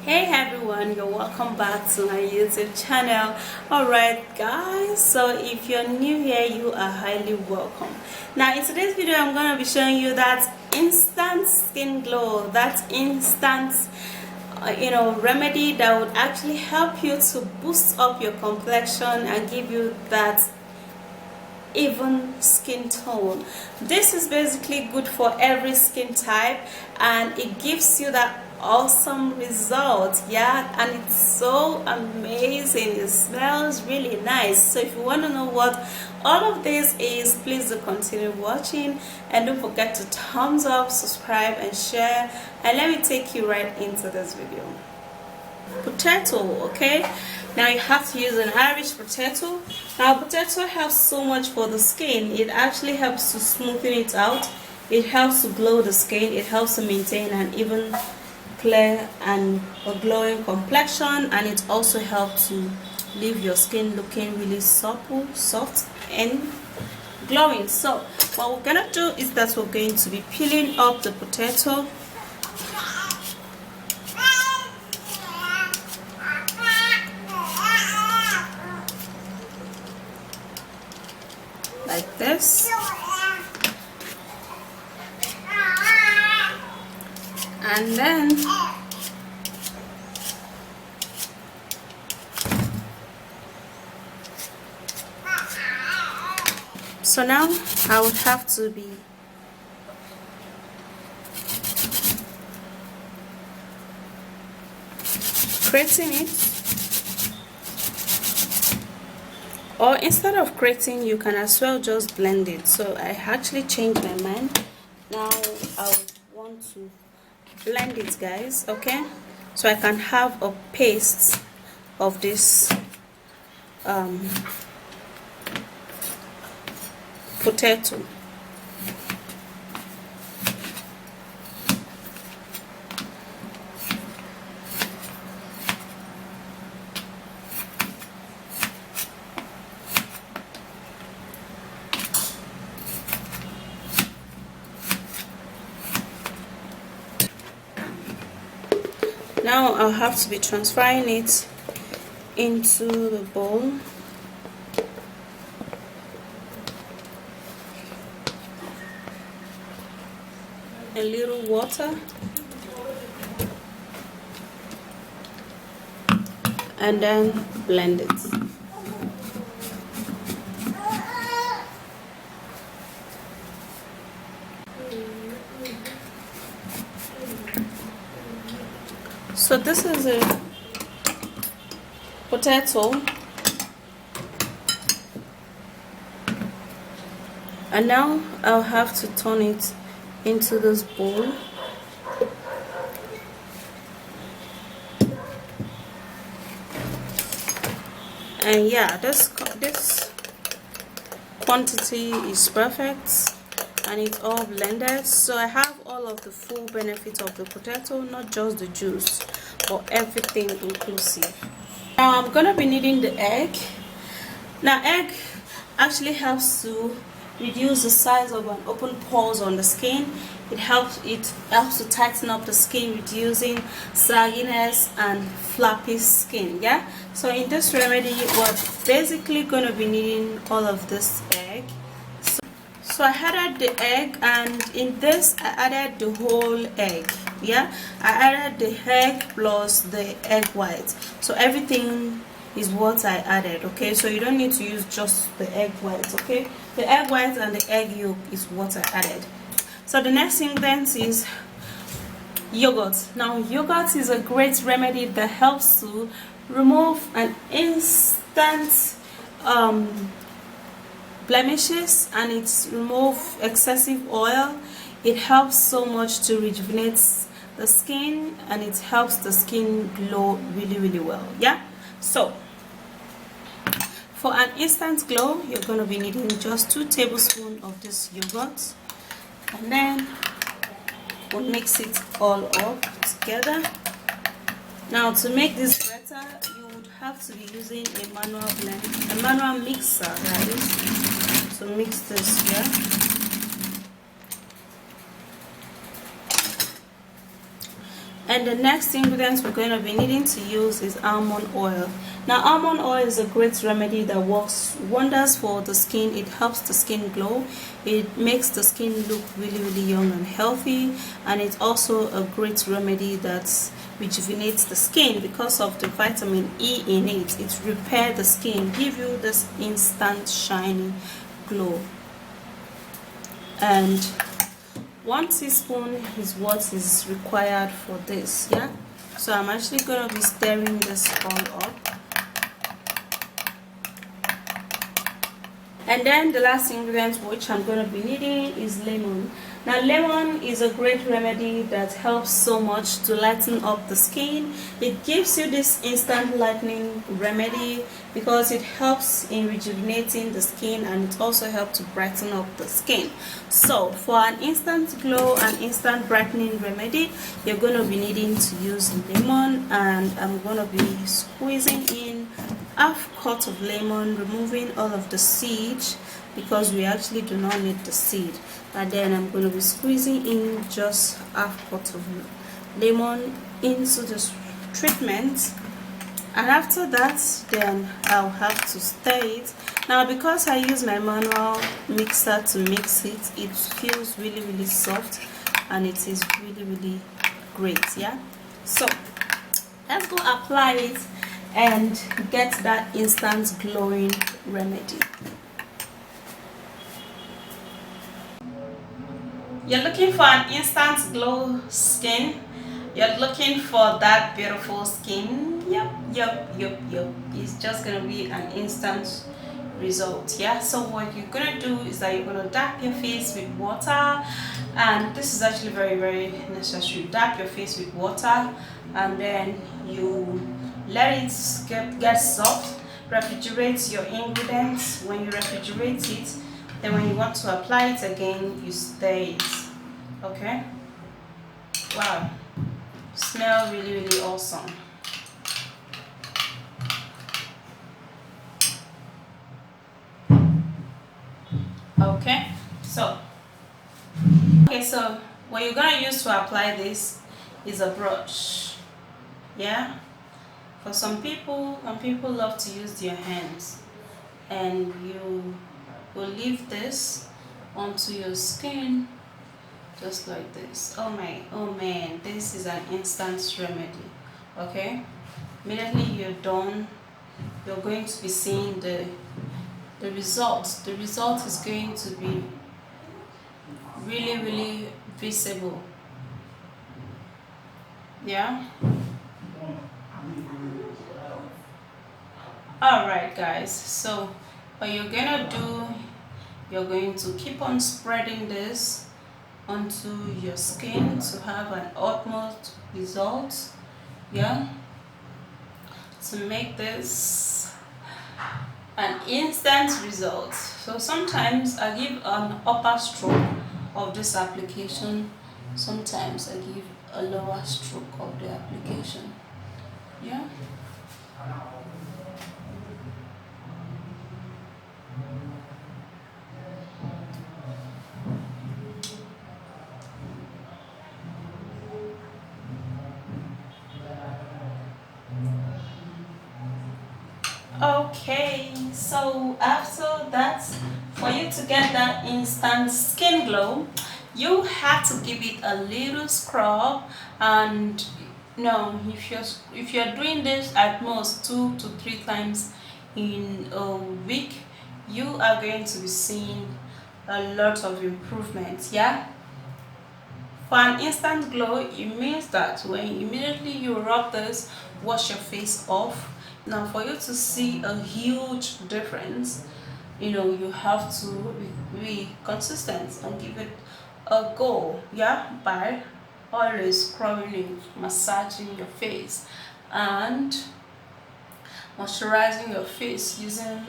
Hey everyone, you're welcome back to my YouTube channel. Alright guys, so if you're new here, you are highly welcome. Now in today's video I'm going to be showing you that instant skin glow, that instant remedy that would actually help you to boost up your complexion and give you that even skin tone. This is basically good for every skin type and it gives you that awesome result, yeah, and it's so amazing. It smells really nice. So if you want to know what all of this is, please do continue watching and don't forget to thumbs up, subscribe and share, and let me take you right into this video. Potato, okay, now you have to use an Irish potato. Now potato helps so much for the skin. It actually helps to smoothen it out, it helps to glow the skin, it helps to maintain an even clear and a glowing complexion, and it also helps to leave your skin looking really supple, soft and glowing. So what we're gonna do is that we're going to be peeling up the potato like this, and then so now I would have to be grating it, or instead of grating you can as well just blend it. So I actually changed my mind. Now I would want to blend it, guys, okay, so I can have a paste of this potato. Now I'll have to be transferring it into the bowl. A little water and then blend it. So this is a potato, and now I'll have to turn it into this bowl. And yeah, this quantity is perfect and it's all blended, so I have all of the full benefits of the potato, not just the juice but everything inclusive. Now I'm gonna be needing the egg. Now egg actually helps to reduce the size of an open pores on the skin. It helps to tighten up the skin, reducing sagginess and flappy skin, yeah. So in this remedy we're basically going to be needing all of this egg. So I added the egg, and in this I added the whole egg, yeah. I added the egg plus the egg white, so everything is what I added, okay. So you don't need to use just the egg white, okay. The egg white and the egg yolk is what I added. So the next ingredient is yogurt. Now yogurt is a great remedy that helps to remove an instant blemishes, and it removes excessive oil. It helps so much to rejuvenate the skin, and it helps the skin glow really well, yeah. So for an instant glow you're going to be needing just 2 tablespoons of this yogurt, and then we'll mix it all up together. Now to make this better you would have to be using a manual mixer, guys, to mix this here. And the next ingredient we're going to be needing to use is almond oil. Now almond oil is a great remedy that works wonders for the skin. It helps the skin glow, it makes the skin look really young and healthy, and it's also a great remedy that rejuvenates the skin because of the vitamin E in it. It repairs the skin, give you this instant shiny glow. And 1 teaspoon is what is required for this. Yeah, so I'm actually going to be stirring this all up. And then the last ingredient which I'm going to be needing is lemon. Now lemon is a great remedy that helps so much to lighten up the skin. It gives you this instant lightening remedy because it helps in rejuvenating the skin, and it also helps to brighten up the skin. So for an instant glow and instant brightening remedy, you're going to be needing to use lemon, and I'm going to be squeezing in half cut of lemon, removing all of the seed because we actually do not need the seed. And then I'm going to be squeezing in just half cut of lemon into this treatment, and after that then I'll have to stir it. Now because I use my manual mixer to mix it, it feels really soft and it is really great. Yeah, so let's go apply it and get that instant glowing remedy. You're looking for an instant glow skin, you're looking for that beautiful skin. Yep, it's just gonna be an instant result. Yeah, so what you're gonna do is that you're gonna dap your face with water, and this is actually very necessary. Dap your face with water, and then you let it get soft. Refrigerate your ingredients. When you refrigerate it, then when you want to apply it again, you stir it. Okay, wow, smell really awesome. Okay, so what you're gonna use to apply this is a brush. Yeah, for some people love to use their hands, and you will leave this onto your skin just like this. Oh man, this is an instant remedy. Okay, immediately you're done, you're going to be seeing the result. The result is going to be really visible. Yeah, all right guys, so what you're gonna do, you're going to keep on spreading this onto your skin to have an utmost result. Yeah, to make this an instant result. So sometimes I give an upper stroke of this application, sometimes I give a lower stroke of the application. Yeah, okay, so after that, for you to get that instant skin glow, you have to give it a little scrub. And no, if you're doing this at most 2 to 3 times in a week, you are going to be seeing a lot of improvements. Yeah, for an instant glow, it means that when immediately you rub this, wash your face off. Now for you to see a huge difference, you have to be consistent and give it a go. Yeah, by always scrubbing it, massaging your face, and moisturizing your face using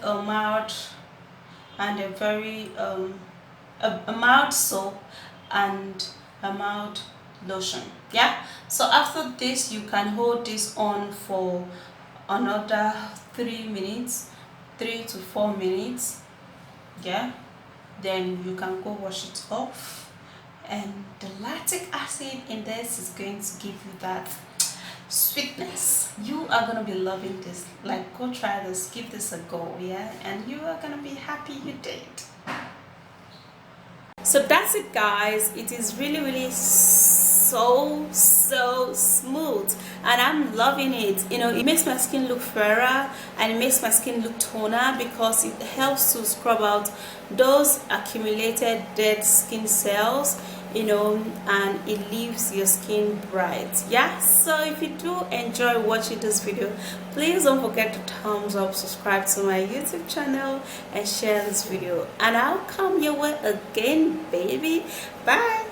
a mild and a very a mild soap and a mild lotion. Yeah, so after this you can hold this on for another 3 minutes, 3 to 4 minutes. Yeah, then you can go wash it off and the lactic acid in this is going to give you that sweetness. You are gonna be loving this. Like, go try this, give this a go, yeah, and you are gonna be happy you did. So that's it, guys. It is really so smooth, and I'm loving it. You know, it makes my skin look fairer, and it makes my skin look toner, because it helps to scrub out those accumulated dead skin cells, you know, and it leaves your skin bright. Yeah, so if you do enjoy watching this video, please don't forget to thumbs up, subscribe to my YouTube channel, and share this video, and I'll come your way again, baby. Bye.